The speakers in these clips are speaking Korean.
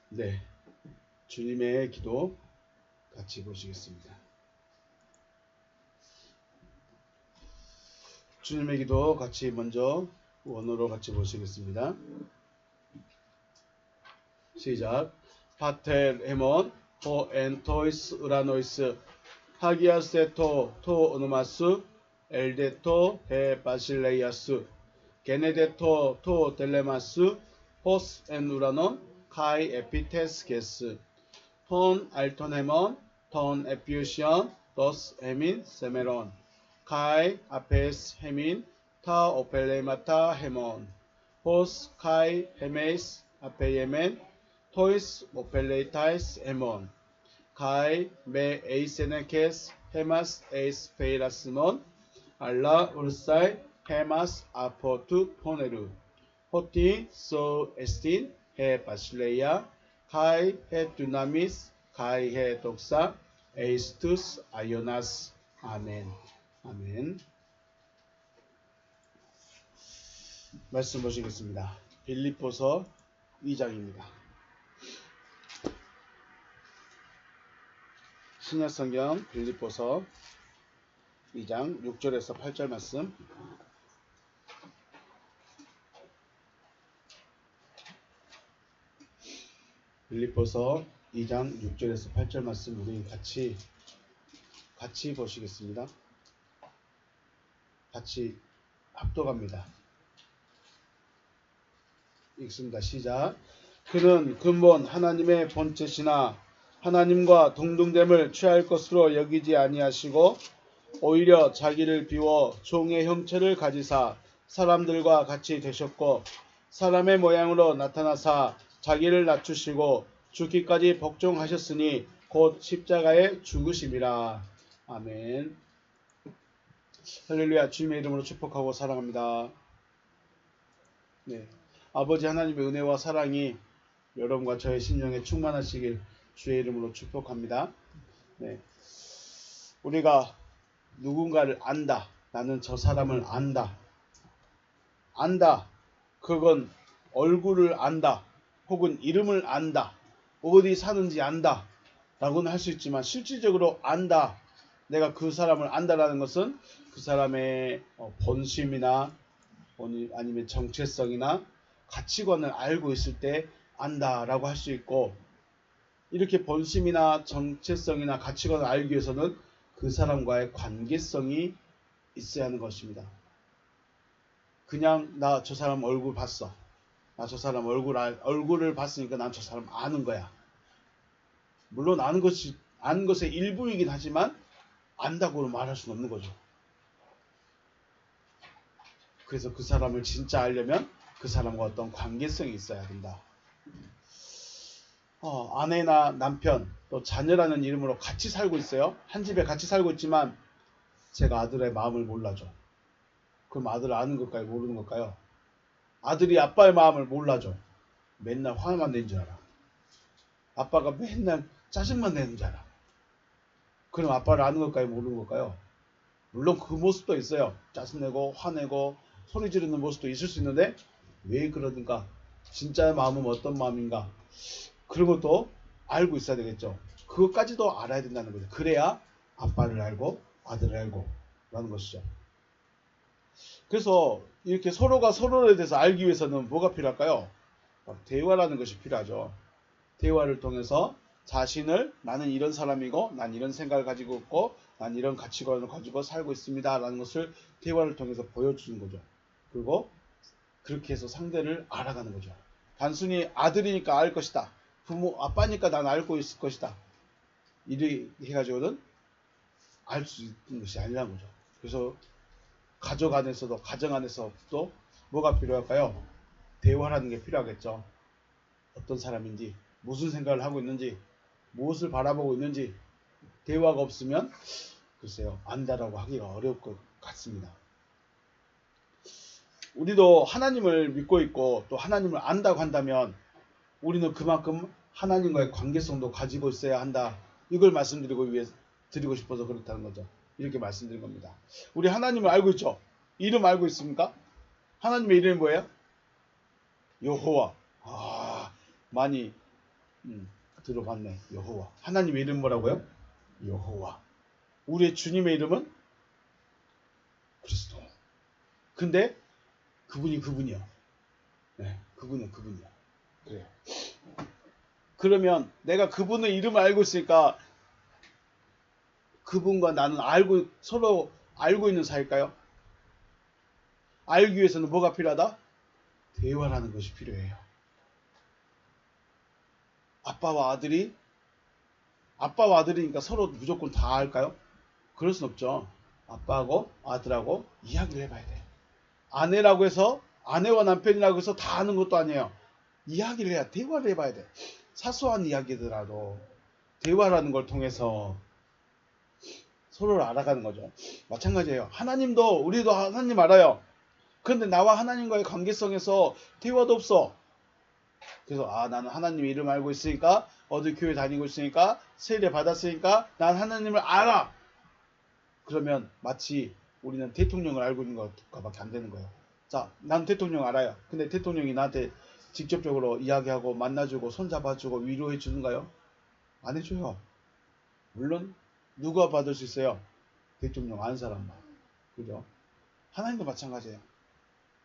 네, 주님의 기도 같이 보시겠습니다. 주님의 기도 같이 먼저 원어로 같이 보시겠습니다. 시작. 파텔 헤몬 호 엔토이스 우라노이스 하기아세토 토 오노마스 엘데토 해 바실레이아스 게네데토 토 델레마스 호스 엔 우라논 카이 에피테스 게스 톤 알톤 헤몬 톤 에피우시언 도스 헤민 세메론 카이 아페스 헤민 타 오펠레마타 헤몬 호스 카이 헤메이스 아페예멘 토이스 오펠레이타이스 헤몬 카이 메 에이세네케스 헤마스 에이스 페이라스몬 알라 울사이 헤마스 아포투 포네루 호티 소 에스틴 해 바실레이아 카이 해 두나미스 카이 해 독사 에이스투스 아이오나스 아멘. 아멘. 말씀 보시겠습니다. 빌립보서 2장입니다. 신약성경 빌립보서 2장 6절에서 8절 말씀. 빌립보서 2장 6절에서 8절 말씀 우리 같이 보시겠습니다. 같이 합독합니다. 읽습니다. 시작. 그는 근본 하나님의 본체시나 하나님과 동등됨을 취할 것으로 여기지 아니하시고 오히려 자기를 비워 종의 형체를 가지사 사람들과 같이 되셨고 사람의 모양으로 나타나사 자기를 낮추시고 죽기까지 복종하셨으니 곧 십자가에 죽으심이라. 아멘. 할렐루야. 주님의 이름으로 축복하고 사랑합니다. 네, 아버지 하나님의 은혜와 사랑이 여러분과 저의 심령에 충만하시길 주의 이름으로 축복합니다. 네, 우리가 누군가를 안다. 나는 저 사람을 안다. 안다. 그건 얼굴을 안다. 혹은 이름을 안다. 어디 사는지 안다. 라고는 할 수 있지만 실질적으로 안다. 내가 그 사람을 안다라는 것은 그 사람의 본심이나 아니면 정체성이나 가치관을 알고 있을 때 안다라고 할 수 있고, 이렇게 본심이나 정체성이나 가치관을 알기 위해서는 그 사람과의 관계성이 있어야 하는 것입니다. 그냥 나 저 사람 얼굴 봤어. 나 저 사람 얼굴을 봤으니까 난 저 사람 아는 거야. 물론 아는 것의 일부이긴 하지만 안다고는 말할 수는 없는 거죠. 그래서 그 사람을 진짜 알려면 그 사람과 어떤 관계성이 있어야 된다. 아내나 남편 또 자녀라는 이름으로 같이 살고 있어요. 한 집에 같이 살고 있지만 제가 아들의 마음을 몰라줘. 그럼 아들을 아는 걸까요? 모르는 걸까요? 아들이 아빠의 마음을 몰라줘. 맨날 화만 내는 줄 알아. 아빠가 맨날 짜증만 내는 줄 알아. 그럼 아빠를 아는 걸까요? 모르는 걸까요? 물론 그 모습도 있어요. 짜증내고 화내고 소리 지르는 모습도 있을 수 있는데 왜 그러는가? 진짜의 마음은 어떤 마음인가? 그런 것도 알고 있어야 되겠죠. 그것까지도 알아야 된다는 거죠. 그래야 아빠를 알고 아들을 알고 라는 것이죠. 그래서 이렇게 서로가 서로에 대해서 알기 위해서는 뭐가 필요할까요? 대화라는 것이 필요하죠. 대화를 통해서 자신을 나는 이런 사람이고 난 이런 생각을 가지고 있고 난 이런 가치관을 가지고 살고 있습니다 라는 것을 대화를 통해서 보여주는 거죠. 그리고 그렇게 해서 상대를 알아가는 거죠. 단순히 아들이니까 알 것이다. 아빠니까 난 알고 있을 것이다. 이렇게 해가지고는 알 수 있는 것이 아니라는 거죠. 그래서 가정 안에서도 뭐가 필요할까요? 대화라는 게 필요하겠죠. 어떤 사람인지, 무슨 생각을 하고 있는지, 무엇을 바라보고 있는지 대화가 없으면 글쎄요, 안다라고 하기가 어려울 것 같습니다. 우리도 하나님을 믿고 있고 또 하나님을 안다고 한다면 우리는 그만큼 하나님과의 관계성도 가지고 있어야 한다. 이걸 드리고 싶어서 그렇다는 거죠. 이렇게 말씀드린 겁니다. 우리 하나님을 알고 있죠? 이름 알고 있습니까? 하나님의 이름이 뭐예요? 여호와. 많이 들어봤네. 여호와. 하나님의 이름 뭐라고요? 여호와. 우리의 주님의 이름은 그리스도. 근데 그분이야. 네, 그분이야. 그래요. 그러면 내가 그분의 이름을 알고 있으니까 그분과 나는 서로 알고 있는 사이일까요? 알기 위해서는 뭐가 필요하다? 대화라는 것이 필요해요. 아빠와 아들이니까 서로 무조건 다 알까요? 그럴 순 없죠. 아빠하고 아들하고 이야기를 해봐야 돼. 아내라고 해서 아내와 남편이라고 해서 다 아는 것도 아니에요. 이야기를 해야 대화를 해봐야 돼. 사소한 이야기더라도 대화라는 걸 통해서 서로를 알아가는 거죠. 마찬가지예요. 하나님도 우리도 하나님 알아요. 그런데 나와 하나님과의 관계성에서 대화도 없어. 그래서 나는 하나님의 이름 알고 있으니까 어디 교회 다니고 있으니까 세례 받았으니까 난 하나님을 알아. 그러면 마치 우리는 대통령을 알고 있는 것과밖에 안 되는 거예요. 자, 난 대통령 알아요. 근데 대통령이 나한테 직접적으로 이야기하고 만나주고 손잡아주고 위로해 주는가요? 안 해줘요. 물론 누가 받을 수 있어요? 대통령 아는 사람만. 그죠? 하나님도 마찬가지예요.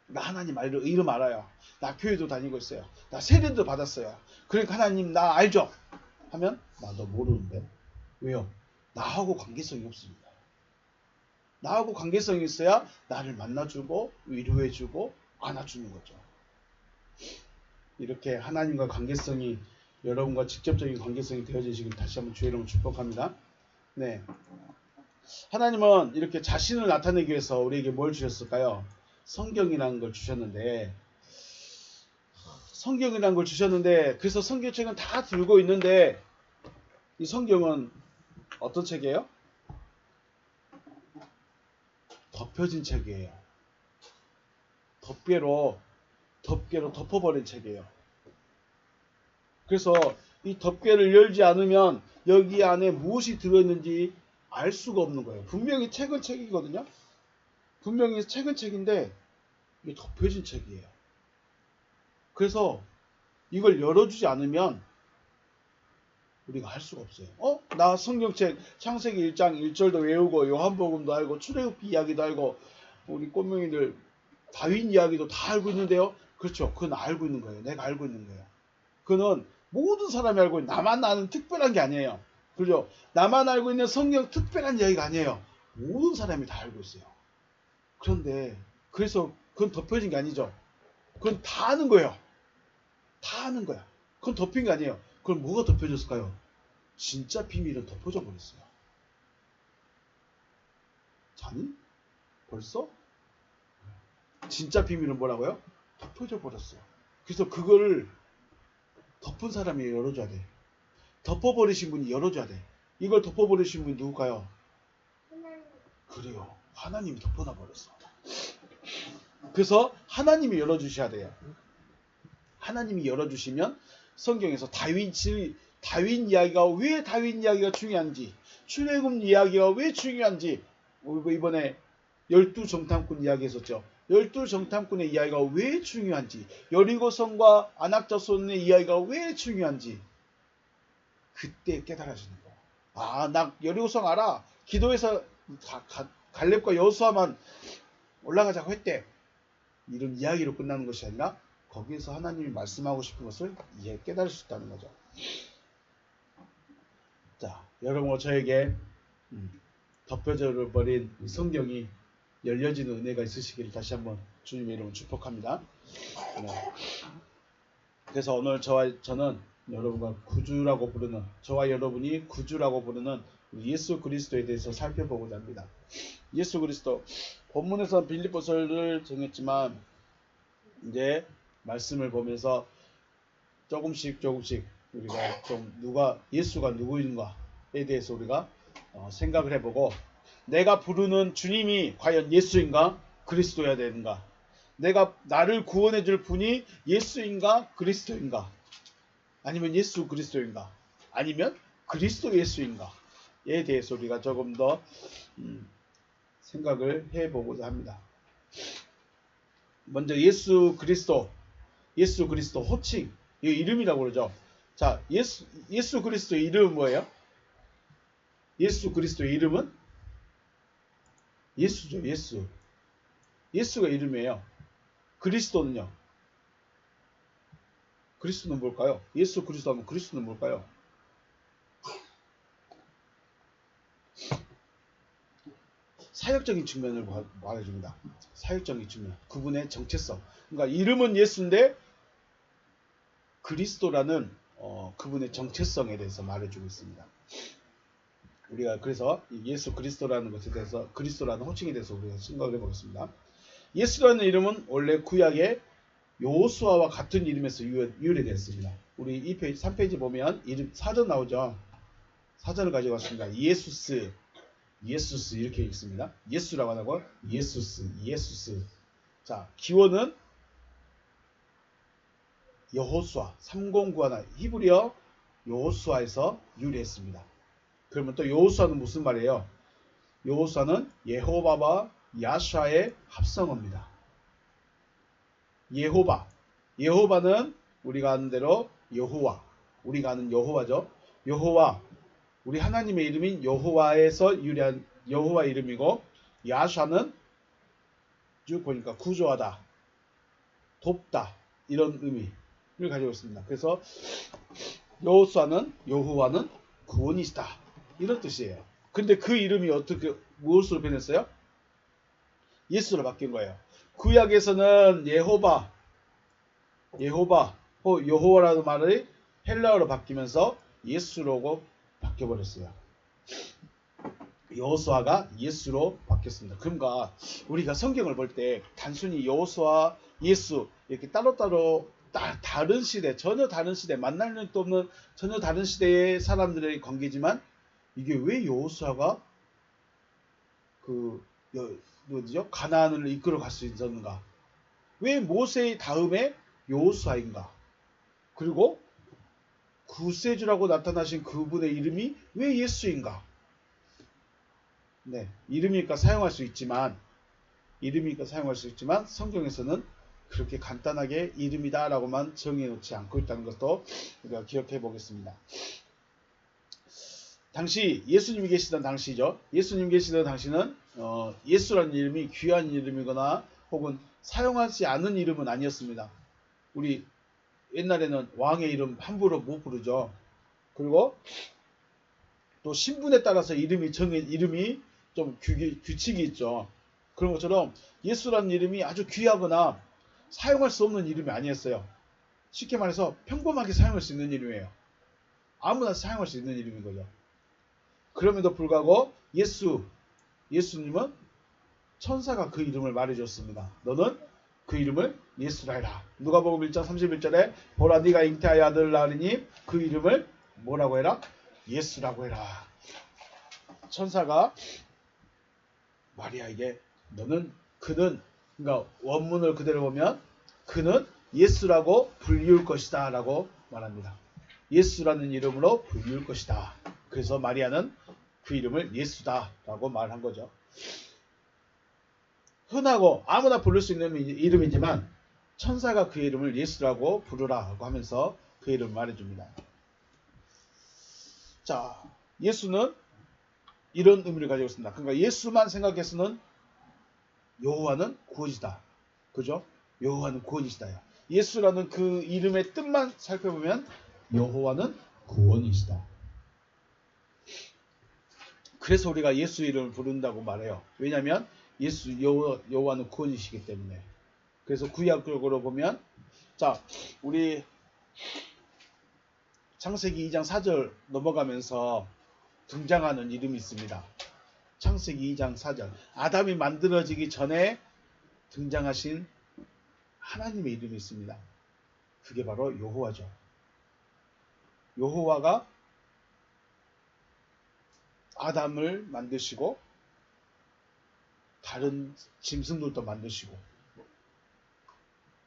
나 하나님 이름 알아요. 나 교회도 다니고 있어요. 나 세례도 받았어요. 그러니까 하나님 나 알죠? 하면 나도 모르는데. 왜요? 나하고 관계성이 없습니다. 나하고 관계성이 있어야 나를 만나주고 위로해주고 안아주는 거죠. 이렇게 하나님과 관계성이 여러분과 직접적인 관계성이 되어지시길 다시 한번 주의 이름으로 축복합니다. 네, 하나님은 이렇게 자신을 나타내기 위해서 우리에게 뭘 주셨을까요? 성경이라는 걸 주셨는데 그래서 성경책은 다 들고 있는데 이 성경은 어떤 책이에요? 덮여진 책이에요. 덮개로 덮어버린 책이에요. 그래서 이 덮개를 열지 않으면 여기 안에 무엇이 들어있는지 알 수가 없는 거예요. 분명히 책은 책이거든요. 분명히 책은 책인데 이게 덮여진 책이에요. 그래서 이걸 열어주지 않으면 우리가 할 수가 없어요. 나 성경책 창세기 1장 1절도 외우고 요한복음도 알고 출애굽기 이야기도 알고 우리 꼬맹이들 다윗 이야기도 다 알고 있는데요. 그렇죠. 그건 알고 있는 거예요. 내가 알고 있는 거예요. 그건 모든 사람이 알고 있는, 나만 아는 특별한 게 아니에요. 그죠? 나만 알고 있는 성경 특별한 이야기가 아니에요. 모든 사람이 다 알고 있어요. 그런데 그래서 그건 덮여진 게 아니죠. 그건 다 아는 거예요. 다 아는 거야. 그건 덮인 게 아니에요. 그럼 뭐가 덮여졌을까요? 진짜 비밀은 덮어져 버렸어요. 자니? 벌써? 진짜 비밀은 뭐라고요? 덮어져 버렸어요. 그래서 그거를 덮은 사람이 열어줘야 돼. 덮어버리신 분이 열어줘야 돼. 이걸 덮어버리신 분이 누굴까요? 그래요. 하나님이 덮어놔 버렸어. 그래서 하나님이 열어주셔야 돼요. 하나님이 열어주시면 성경에서 다윗 이야기가 왜 다윗 이야기가 중요한지, 출애굽 이야기가 왜 중요한지, 이번에 12정탐꾼 이야기 했었죠. 12정탐꾼의 이야기가 왜 중요한지, 여리고성과 안악자손의 이야기가 왜 중요한지 그때 깨달아지는 거야. 나 여리고성 알아. 기도해서 갈렙과 여호수아만 올라가자고 했대. 이런 이야기로 끝나는 것이 아니라 거기에서 하나님이 말씀하고 싶은 것을 깨달을 수 있다는 거죠. 자, 여러분 저에게 덮여져 버린 성경이 열려지는 은혜가 있으시기를 다시 한번 주님의 이름으로 축복합니다. 네. 그래서 오늘 저는 여러분과 구주라고 부르는, 저와 여러분이 구주라고 부르는 예수 그리스도에 대해서 살펴보고자 합니다. 예수 그리스도, 본문에서 빌립보서를 정했지만 이제 말씀을 보면서 조금씩 우리가 좀 예수가 누구인가에 대해서 우리가 생각을 해보고, 내가 부르는 주님이 과연 예수인가 그리스도여야 되는가, 나를 구원해 줄 분이 예수인가 그리스도인가, 아니면 예수 그리스도인가, 아니면 그리스도 예수인가에 대해서 우리가 조금 더 생각을 해보고자 합니다. 먼저 예수 그리스도 호칭, 이 이름이라고 그러죠. 자, 예수 그리스도의 이름은 뭐예요? 예수 그리스도의 이름은 예수죠. 예수. 예수가 이름이에요. 그리스도는요? 그리스도는 뭘까요? 예수 그리스도 하면 그리스도는 뭘까요? 사역적인 측면을 말해줍니다. 사역적인 측면. 그분의 정체성. 그러니까 이름은 예수인데 그리스도라는 그분의 정체성에 대해서 말해주고 있습니다. 우리가 그래서 예수 그리스도라는 것에 대해서 그리스도라는 호칭에 대해서 우리가 생각을 해보겠습니다. 예수라는 이름은 원래 구약의 여호수아와 같은 이름에서 유래됐습니다. 우리 2페이지, 3페이지 보면 이름 사전 나오죠. 사전을 가지고 왔습니다. 예수스 이렇게 읽습니다. 예수라고 하고 예수스. 자, 기원은 여호수아 309하나 히브리어 여호수아에서 유래했습니다. 그러면 또 여호수아는 무슨 말이에요? 여호수아는 예호바와 야샤의 합성어입니다. 예호바는 우리가 아는 대로 여호와, 우리가 아는 여호와죠. 여호와, 우리 하나님의 이름인 여호와에서 유래한 여호와 이름이고, 야샤는 쭉 보니까 구조하다, 돕다 이런 의미를 가지고 있습니다. 그래서 여호와는 구원이시다 이런 뜻이에요. 근데 그 이름이 어떻게 무엇으로 변했어요? 예수로 바뀐 거예요. 구약에서는 여호와라는 말이 헬라어로 바뀌면서 예수로 바뀌어버렸어요. 여호수아가 예수로 바뀌었습니다. 그러니까 우리가 성경을 볼 때 단순히 여호수아, 예수 이렇게 따로따로 다른 시대, 전혀 다른 시대, 만날 일도 없는 전혀 다른 시대의 사람들의 관계지만 이게 왜 여호수아가 가나안을 이끌어 갈 수 있었는가? 왜 모세 다음에 여호수아인가? 그리고 구세주라고 나타나신 그분의 이름이 왜 예수인가? 네, 이름이니까 사용할 수 있지만 성경에서는 그렇게 간단하게 이름이다라고만 정해 놓지 않고 있다는 것도 우리가 기억해 보겠습니다. 당시 예수님이 계시던 당시죠. 예수님 계시던 당시는 예수라는 이름이 귀한 이름이거나 혹은 사용하지 않은 이름은 아니었습니다. 우리 옛날에는 왕의 이름 함부로 못 부르죠. 그리고 또 신분에 따라서 이름이 좀 규칙이 있죠. 그런 것처럼 예수라는 이름이 아주 귀하거나 사용할 수 없는 이름이 아니었어요. 쉽게 말해서 평범하게 사용할 수 있는 이름이에요. 아무나 사용할 수 있는 이름인 거죠. 그럼에도 불구하고 예수님은 천사가 그 이름을 말해줬습니다. 너는 그 이름을 예수라 해라. 누가복음 1장 31절에 보라 네가 잉태하여 아들을 낳으니 그 이름을 뭐라고 해라? 예수라고 해라. 천사가 마리아에게 그는 그러니까 원문을 그대로 보면 그는 예수라고 불리울 것이다 라고 말합니다. 예수라는 이름으로 불리울 것이다. 그래서 마리아는 그 이름을 예수다 라고 말한 거죠. 흔하고 아무나 부를 수 있는 이름이지만 천사가 그 이름을 예수라고 부르라고 하면서 그 이름을 말해줍니다. 자, 예수는 이런 의미를 가지고 있습니다. 그러니까 예수만 생각해서는 여호와는 구원이시다. 그죠? 여호와는 구원이시다. 예수라는 그 이름의 뜻만 살펴보면 여호와는 구원이시다. 그래서 우리가 예수 이름을 부른다고 말해요. 왜냐하면 여호와는 구원이시기 때문에. 그래서 구약적으로 보면 자, 우리 창세기 2장 4절 넘어가면서 등장하는 이름이 있습니다. 창세기 2장 4절. 아담이 만들어지기 전에 등장하신 하나님의 이름이 있습니다. 그게 바로 여호와죠. 여호와가 아담을 만드시고 다른 짐승들도 만드시고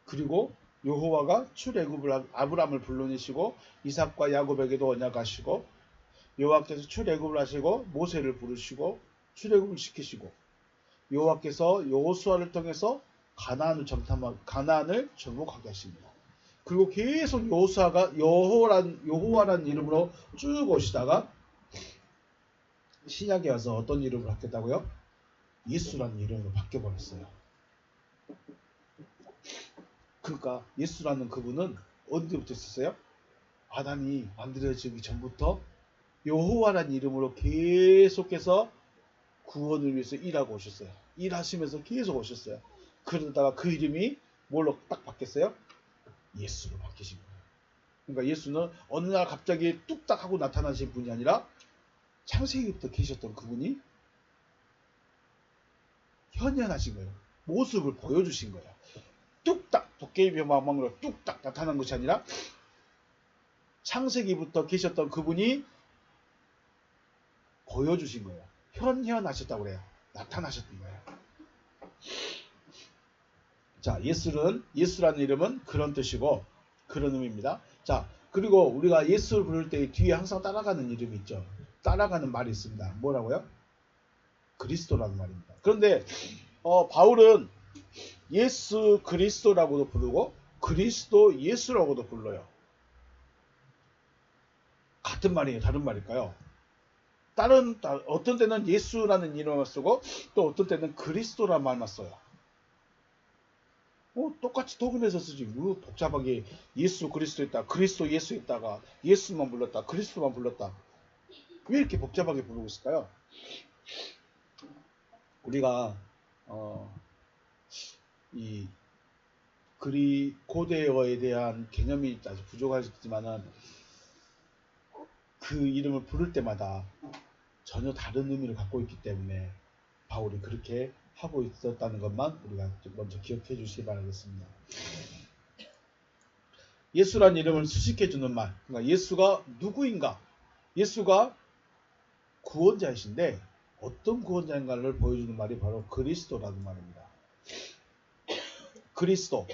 그리고 여호와가 출애굽을 아브람을 불러내시고 이삭과 야곱에게도 언약하시고 여호와께서 출애굽을 하시고 모세를 부르시고 출애굽을 시키시고 여호와께서 여호수아를 통해서 가나안을 정복하게 하십니다. 그리고 계속 여호와란 이름으로 쭉 오시다가 신약에 와서 어떤 이름을 갖겠다고요? 예수라는 이름으로 바뀌어버렸어요. 그러니까 예수라는 그분은 언제부터 있었어요? 아담이 만들어지기 전부터 여호와란 이름으로 계속해서 구원을 위해서 일하고 오셨어요. 일하시면서 계속 오셨어요. 그러다가 그 이름이 뭘로 딱 바뀌었어요? 예수로 바뀌신 거예요. 그러니까 예수는 어느 날 갑자기 뚝딱 하고 나타나신 분이 아니라 창세기부터 계셨던 그분이 현현하신 거예요. 모습을 보여주신 거예요. 뚝딱 도깨비 방망이로 뚝딱 나타난 것이 아니라 창세기부터 계셨던 그분이 보여주신 거예요. 현현하셨다고 그래요. 나타나셨던 거예요. 자, 예수라는 이름은 그런 뜻이고 그런 의미입니다. 자, 그리고 우리가 예수를 부를 때 뒤에 항상 따라가는 이름이 있죠. 따라가는 말이 있습니다. 뭐라고요? 그리스도라는 말입니다. 그런데 바울은 예수 그리스도라고도 부르고 그리스도 예수라고도 불러요. 같은 말이에요? 다른 말일까요? 어떤 때는 예수라는 이름을 쓰고 또 어떤 때는 그리스도라는 말만 써요. 똑같이 통일해서 쓰지. 왜 복잡하게 예수 그리스도 있다, 그리스도 예수 있다가 예수만 불렀다, 그리스도만 불렀다. 왜 이렇게 복잡하게 부르고 있을까요? 우리가 이 고대어에 대한 개념이 아주 부족하지만은 그 이름을 부를 때마다 전혀 다른 의미를 갖고 있기 때문에 바울이 그렇게 하고 있었다는 것만 우리가 먼저 기억해 주시기 바라겠습니다. 예수란 이름을 수식해 주는 말. 그러니까 예수가 누구인가? 예수가 구원자이신데 어떤 구원자인가를 보여주는 말이 바로 그리스도라는 말입니다. 그리스도,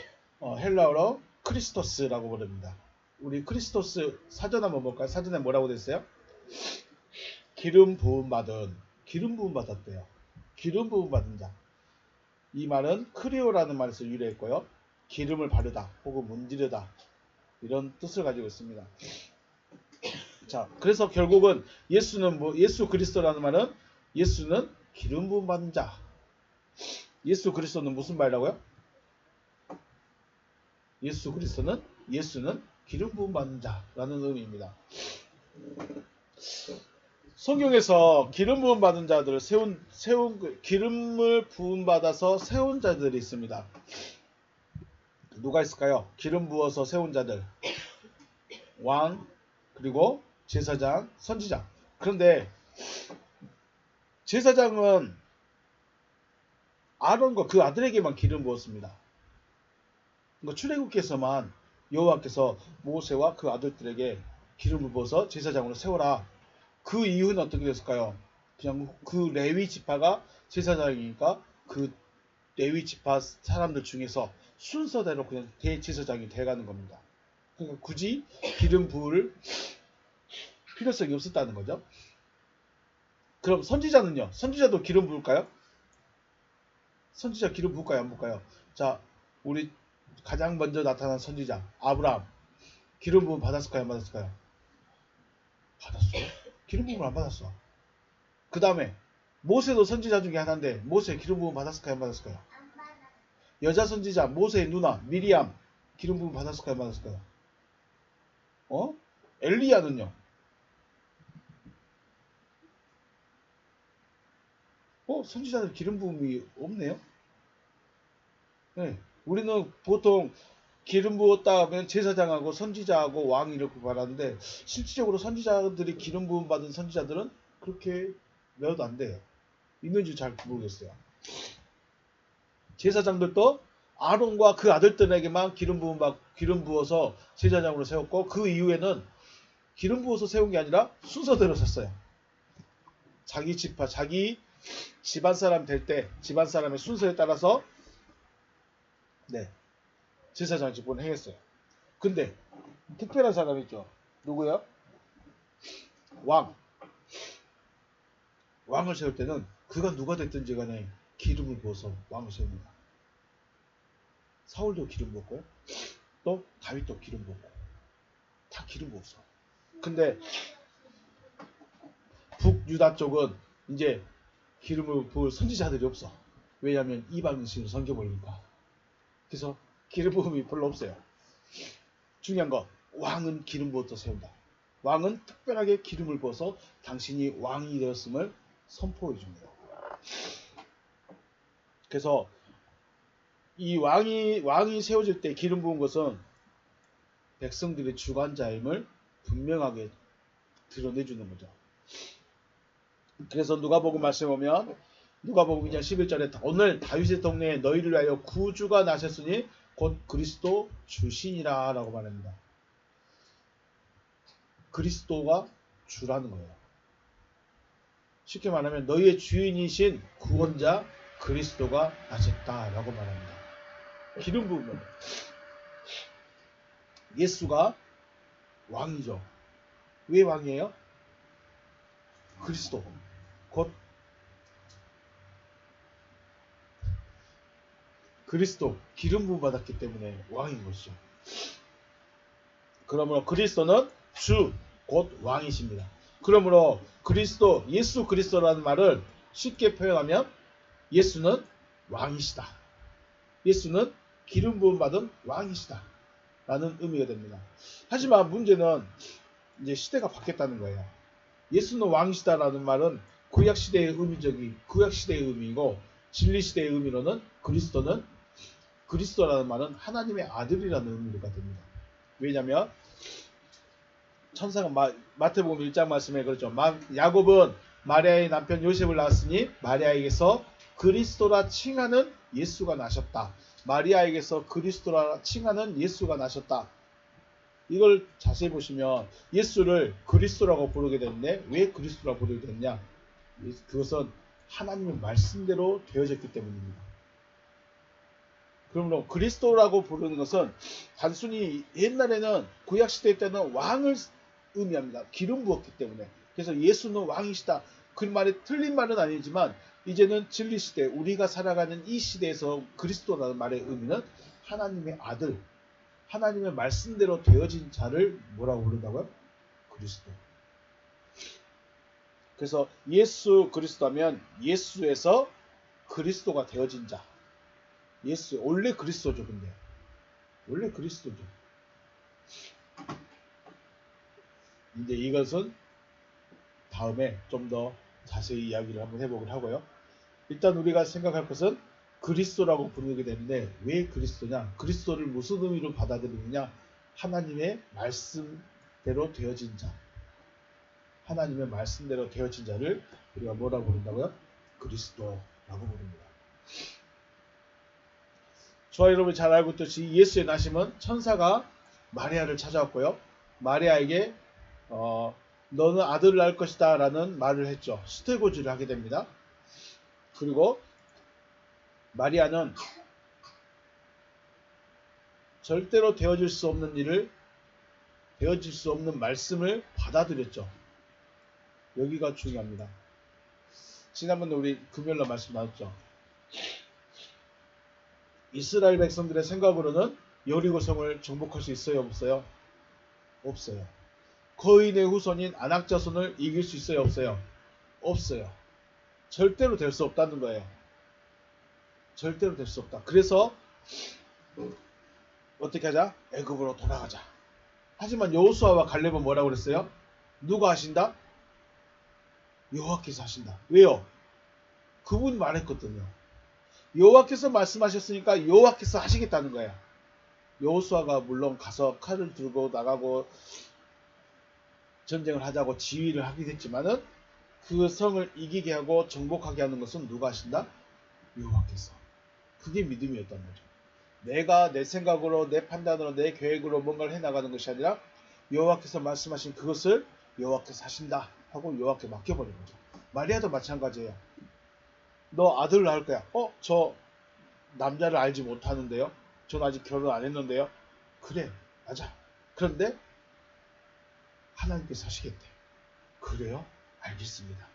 헬라어로 크리스토스라고 부릅니다. 우리 크리스토스 사전 한번 볼까요? 사전에 뭐라고 됐어요? 기름 부음 받았대요. 기름 부음 받은 자. 이 말은 크리오라는 말에서 유래했고요. 기름을 바르다 혹은 문지르다 이런 뜻을 가지고 있습니다. 자, 그래서 결국은 예수 그리스도라는 말은 예수는 기름 부음 받은 자. 예수 그리스도는 무슨 말이라고요? 예수는 기름 부음 받은 자라는 의미입니다. 성경에서 기름 부음 받은 자들을 기름을 부음 받아서 세운 자들이 있습니다. 누가 있을까요? 기름 부어서 세운 자들. 왕, 그리고 제사장, 선지자. 그런데 제사장은 아론과 그 아들에게만 기름 부었습니다. 그러니까 출애굽께서만 여호와께서 모세와 그 아들들에게 기름을 부어서 제사장으로 세워라. 그 이유는 어떻게 됐을까요? 그냥 그 레위 지파가 제사장이니까 그 레위 지파 사람들 중에서 순서대로 그냥 대제사장이 돼가는 겁니다. 그러니까 굳이 기름 부을 필요성이 없었다는 거죠. 그럼 선지자는요? 선지자도 기름 부을까요? 선지자 기름 부을까요? 안 부을까요? 자, 우리 가장 먼저 나타난 선지자 아브라함 기름 부음 받았을까요? 안 받았을까요? 받았어요. 기름 부음을 안 받았어. 그 다음에 모세도 선지자 중에 하나인데 모세 기름 부음 받았을까요? 안 받았을까요? 여자 선지자 모세의 누나 미리암 기름 부음 받았을까요? 안 받았을까요? 엘리야는요? 선지자들 기름 부음이 없네요. 네, 우리는 보통 기름 부었다 하면 제사장하고 선지자하고 왕 이렇게 말하는데 실질적으로 선지자들이 기름 부음 받은 선지자들은 그렇게 몇 안 돼요. 있는지 잘 모르겠어요. 제사장들도 아론과 그 아들들에게만 기름 부어서 제사장으로 세웠고 그 이후에는 기름 부어서 세운 게 아니라 순서대로 섰어요. 자기 집안 사람 될 때 집안 사람의 순서에 따라서 제사장 직분을 행했어요. 근데 특별한 사람이 있죠. 누구요? 왕을 세울 때는 그가 누가 됐든지 간에 기름을 부어서 왕을 세웁니다. 사울도 기름 부었고요. 또 다윗도 기름 붓고 다 기름 부었어. 근데 북유다 쪽은 이제 기름을 부을 선지자들이 없어. 왜냐하면 이방인식으로 섬겨버리니까. 그래서 기름 부음이 별로 없어요. 중요한 거, 왕은 기름 부어서 세운다. 왕은 특별하게 기름을 부어서 당신이 왕이 되었음을 선포해 줍니다. 그래서 이 왕이 세워질 때 기름 부은 것은 백성들의 주관자임을 분명하게 드러내주는 거죠. 그래서 누가복음 말씀에 보면 누가복음 2장 11절에 오늘 다윗의 동네에 너희를 위하여 구주가 나셨으니 곧 그리스도 주시니라 라고 말합니다. 그리스도가 주라는 거예요. 쉽게 말하면 너희의 주인이신 구원자 그리스도가 나셨다라고 말합니다. 기름 부으면 예수가 왕이죠. 왜 왕이에요? 그리스도 곧 그리스도 기름 부음 받았기 때문에 왕인 것이죠. 그러므로 그리스도는 주 곧 왕이십니다. 그러므로 그리스도 예수 그리스도라는 말을 쉽게 표현하면 예수는 왕이시다. 예수는 기름 부음 받은 왕이시다 라는 의미가 됩니다. 하지만 문제는 이제 시대가 바뀌었다는 거예요. 예수는 왕이시다라는 말은 구약시대의 의미이고 진리시대의 의미로는 그리스도라는 말은 하나님의 아들이라는 의미가 됩니다. 왜냐하면 천사가 마태복음 1장 말씀에 그렇죠. 야곱은 마리아의 남편 요셉을 낳았으니 마리아에게서 그리스도라 칭하는 예수가 나셨다. 마리아에게서 그리스도라 칭하는 예수가 나셨다. 이걸 자세히 보시면 예수를 그리스도라고 부르게 됐는데 왜 그리스도라고 부르게 됐냐? 그것은 하나님의 말씀대로 되어졌기 때문입니다. 그러므로 그리스도라고 부르는 것은 단순히 옛날에는 구약시대 때는 왕을 의미합니다. 기름 부었기 때문에. 그래서 예수는 왕이시다. 그 말이 틀린 말은 아니지만 이제는 진리시대 우리가 살아가는 이 시대에서 그리스도라는 말의 의미는 하나님의 아들 하나님의 말씀대로 되어진 자를 뭐라고 부른다고요? 그리스도. 그래서 예수 그리스도하면 예수에서 그리스도가 되어진 자. 예수 원래 그리스도죠. 근데 원래 그리스도죠. 이제 이것은 다음에 좀 더 자세히 이야기를 한번 해보기로 하고요. 일단 우리가 생각할 것은 그리스도라고 부르게 되는데 왜 그리스도냐? 그리스도를 무슨 의미로 받아들이느냐? 하나님의 말씀대로 되어진 자. 하나님의 말씀대로 되어진 자를 우리가 뭐라고 부른다고요? 그리스도라고 부릅니다. 저와 여러분이 잘 알고 있듯이 예수의 나심은 천사가 마리아를 찾아왔고요. 마리아에게 너는 아들을 낳을 것이다 라는 말을 했죠. 수태고지를 하게 됩니다. 그리고 마리아는 절대로 되어질 수 없는 말씀을 받아들였죠. 여기가 중요합니다. 지난번에 우리 금요일날 말씀 나눴죠. 이스라엘 백성들의 생각으로는 여리고성을 정복할 수 있어요? 없어요? 없어요. 거인의 후손인 아낙 자손을 이길 수 있어요? 없어요? 없어요. 절대로 될 수 없다는 거예요. 절대로 될 수 없다. 그래서 어떻게 하자? 애굽으로 돌아가자. 하지만 여호수아와 갈렙은 뭐라고 그랬어요? 누가 하신다? 여호와께서 하신다. 왜요? 그분이 말했거든요. 여호와께서 말씀하셨으니까 여호와께서 하시겠다는 거야. 여호수아가 물론 가서 칼을 들고 나가고 전쟁을 하자고 지휘를 하긴 했지만은 그 성을 이기게 하고 정복하게 하는 것은 누가 하신다? 여호와께서. 그게 믿음이었단 거죠. 내가 내 생각으로 내 판단으로 내 계획으로 뭔가를 해나가는 것이 아니라 여호와께서 말씀하신 그것을 여호와께서 하신다 하고 여호와께 맡겨버린 거죠. 마리아도 마찬가지예요. 너 아들을 낳을 거야. 저 남자를 알지 못하는데요. 전 아직 결혼 안 했는데요. 그래, 맞아. 그런데 하나님께서 하시겠대. 그래요? 알겠습니다.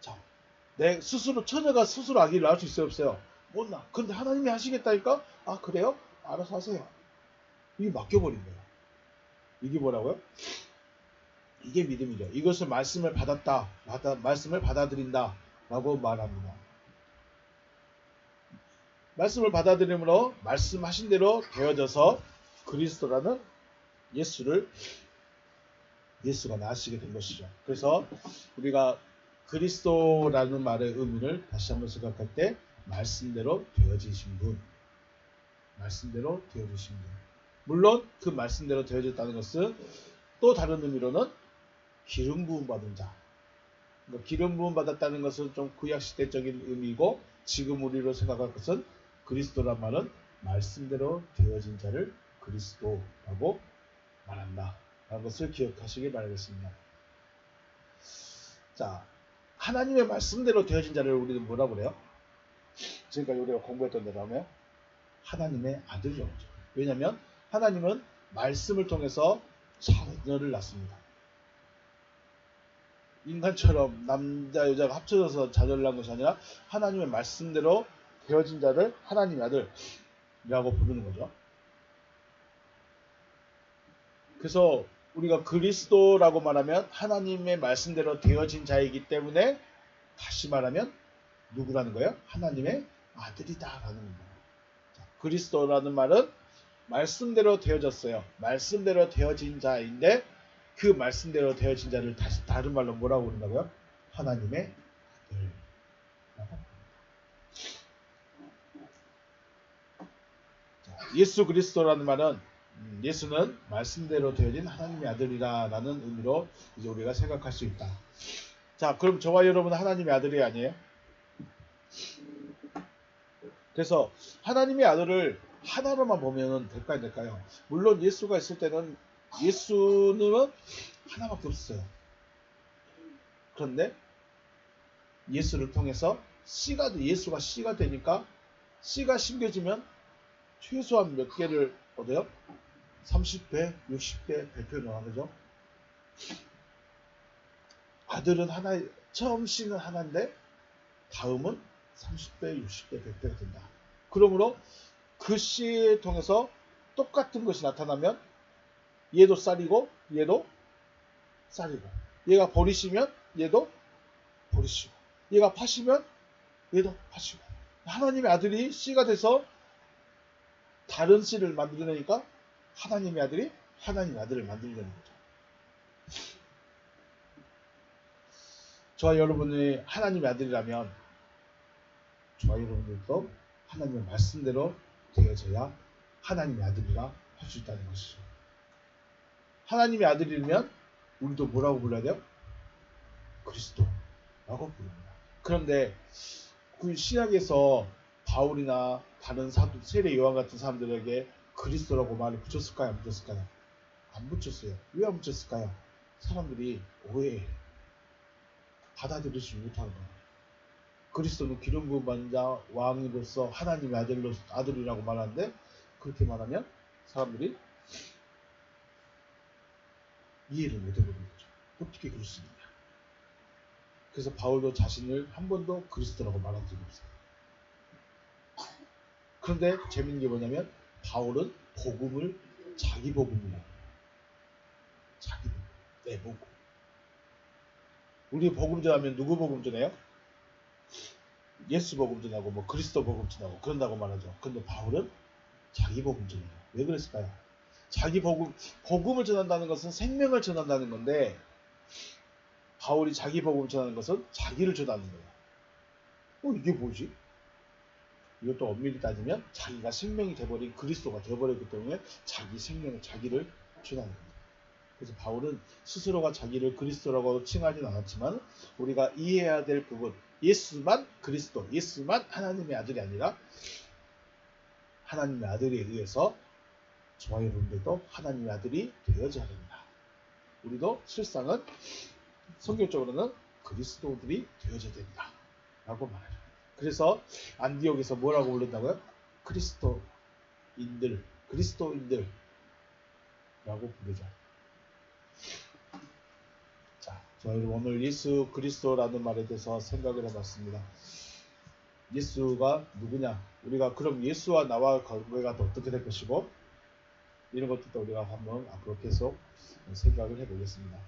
자, 내 스스로 처녀가 스스로 아기를 낳을 수 있어요? 없어요? 못 낳아. 그런데 하나님이 하시겠다니까? 아, 그래요? 알아서 하세요. 이게 맡겨버린 거예요. 이게 뭐라고요? 이게 믿음이죠. 이것을 말씀을 말씀을 받아들인다 라고 말합니다. 말씀을 받아들임으로 말씀하신 대로 되어져서 그리스도라는 예수가 나시게 된 것이죠. 그래서 우리가 그리스도라는 말의 의미를 다시 한번 생각할 때 말씀대로 되어지신 분, 말씀대로 되어지신 분. 물론 그 말씀대로 되어졌다는 것은 또 다른 의미로는 기름 부음 받은 자. 그러니까 기름 부음 받았다는 것은 좀 구약 시대적인 의미고, 지금 우리로 생각할 것은 그리스도란 말은 말씀대로 되어진 자를 그리스도라고 말한다 라는 것을 기억하시기 바라겠습니다. 자, 하나님의 말씀대로 되어진 자를 우리는 뭐라고 그래요? 지금까지 우리가 공부했던 대로 하면 하나님의 아들이라고 하죠. 왜냐하면 하나님은 말씀을 통해서 자녀를 낳습니다. 인간처럼 남자 여자가 합쳐져서 자녀를 낳은 것이 아니라 하나님의 말씀대로 되어진 자를 하나님의 아들이라고 부르는 거죠. 그래서 우리가 그리스도라고 말하면 하나님의 말씀대로 되어진 자이기 때문에, 다시 말하면 누구라는 거예요? 하나님의 아들이다라는 겁니다. 그리스도라는 말은 말씀대로 되어졌어요. 말씀대로 되어진 자인데, 그 말씀대로 되어진 자를 다시 다른 말로 뭐라고 부른다고요? 하나님의 아들. 예수 그리스도라는 말은 예수는 말씀대로 되어진 하나님의 아들이라는 의미로 이제 우리가 생각할 수 있다. 자, 그럼 저와 여러분은 하나님의 아들이 아니에요? 그래서 하나님의 아들을 하나로만 보면 될까요? 물론 예수가 있을 때는 예수는 하나밖에 없어요. 그런데 예수를 통해서 예수가 씨가 되니까, 씨가 심겨지면 최소한 몇 개를 얻어요? 30배, 60배, 100배 나가죠. 아들은 처음 씨는 하나인데 다음은 30배, 60배, 100배가 된다. 그러므로 그 씨를 통해서 똑같은 것이 나타나면 얘도 쌀이고 얘도 쌀이고, 얘가 버리시면 얘도 버리시고, 얘가 파시면 얘도 파시고, 하나님의 아들이 씨가 돼서 다른 씨를 만들어내니까 하나님의 아들이 하나님의 아들을 만들려는 거죠. 저와 여러분이 하나님의 아들이라면 저와 여러분들도 하나님의 말씀대로 되어져야 하나님의 아들이라 할 수 있다는 것이죠. 하나님의 아들이면 우리도 뭐라고 불러야 돼요? 그리스도라고 부릅니다. 그런데 그 신약에서 바울이나 다른 세례 요한 같은 사람들에게 그리스도라고 말을 붙였을까요? 안 붙였을까요? 안 붙였어요. 왜 안 붙였을까요? 사람들이 오해해. 받아들이지 못하는 거예요. 그리스도는 기름 부음 받은 자, 왕으로서 하나님의 아들이라고 말하는데, 그렇게 말하면 사람들이 이해를 못 해보는 거죠. 어떻게 그럴 수 있냐. 그래서 바울도 자신을 한 번도 그리스도라고 말한 적이 없어요. 그런데 재밌는 게 뭐냐면 바울은 자기 복음이라고 해요. 자기 복음, 내 복음. 우리 복음 전하면 누구 복음 전해요? 예수 복음 전하고 뭐 그리스도 복음 전하고 그런다고 말하죠. 그런데 바울은 자기 복음 전해요. 왜 그랬을까요? 자기 복음을 전한다는 것은 생명을 전한다는 건데, 바울이 자기 복음을 전하는 것은 자기를 전하는 거예요. 이게 뭐지? 이것도 엄밀히 따지면 자기가 생명이 돼버린 그리스도가 돼버렸기 때문에 자기 생명을, 자기를 전하는 거예요. 그래서 바울은 스스로가 자기를 그리스도라고 칭하진 않았지만, 우리가 이해해야 될 부분, 예수만 그리스도, 예수만 하나님의 아들이 아니라 하나님의 아들에 의해서 저와 여러분들도 하나님의 아들이 되어져야 됩니다. 우리도 실상은 성경적으로는 그리스도들이 되어져야 된다 라고 말하죠. 그래서 안디옥에서 뭐라고 부른다고요? 그리스도인들 라고 부르죠. 자, 저희는 오늘 예수 그리스도라는 말에 대해서 생각을 해봤습니다. 예수가 누구냐? 우리가 그럼 예수와 나와 관계가 어떻게 될 것이고, 이런 것들도 우리가 한번 앞으로 계속 생각을 해보겠습니다.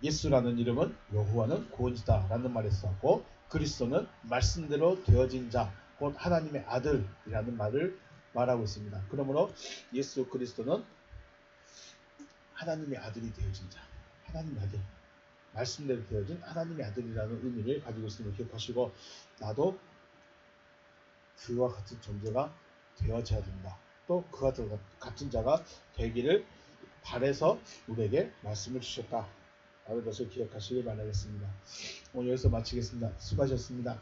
예수라는 이름은 여호와는 구원이다 라는 말에 쓰고 그리스도는 말씀대로 되어진 자, 곧 하나님의 아들이라는 말을 말하고 있습니다. 그러므로 예수 그리스도는 하나님의 아들이 되어진 자, 하나님의 아들, 말씀대로 되어진 하나님의 아들이라는 의미를 가지고 있음을 기억하시고 나도 그와 같은 존재가 되어져야 된다. 또 그와 같은 자가 되기를 바래서 우리에게 말씀을 주셨다. 라는 것을 기억하시길 바라겠습니다. 오늘 여기서 마치겠습니다. 수고하셨습니다.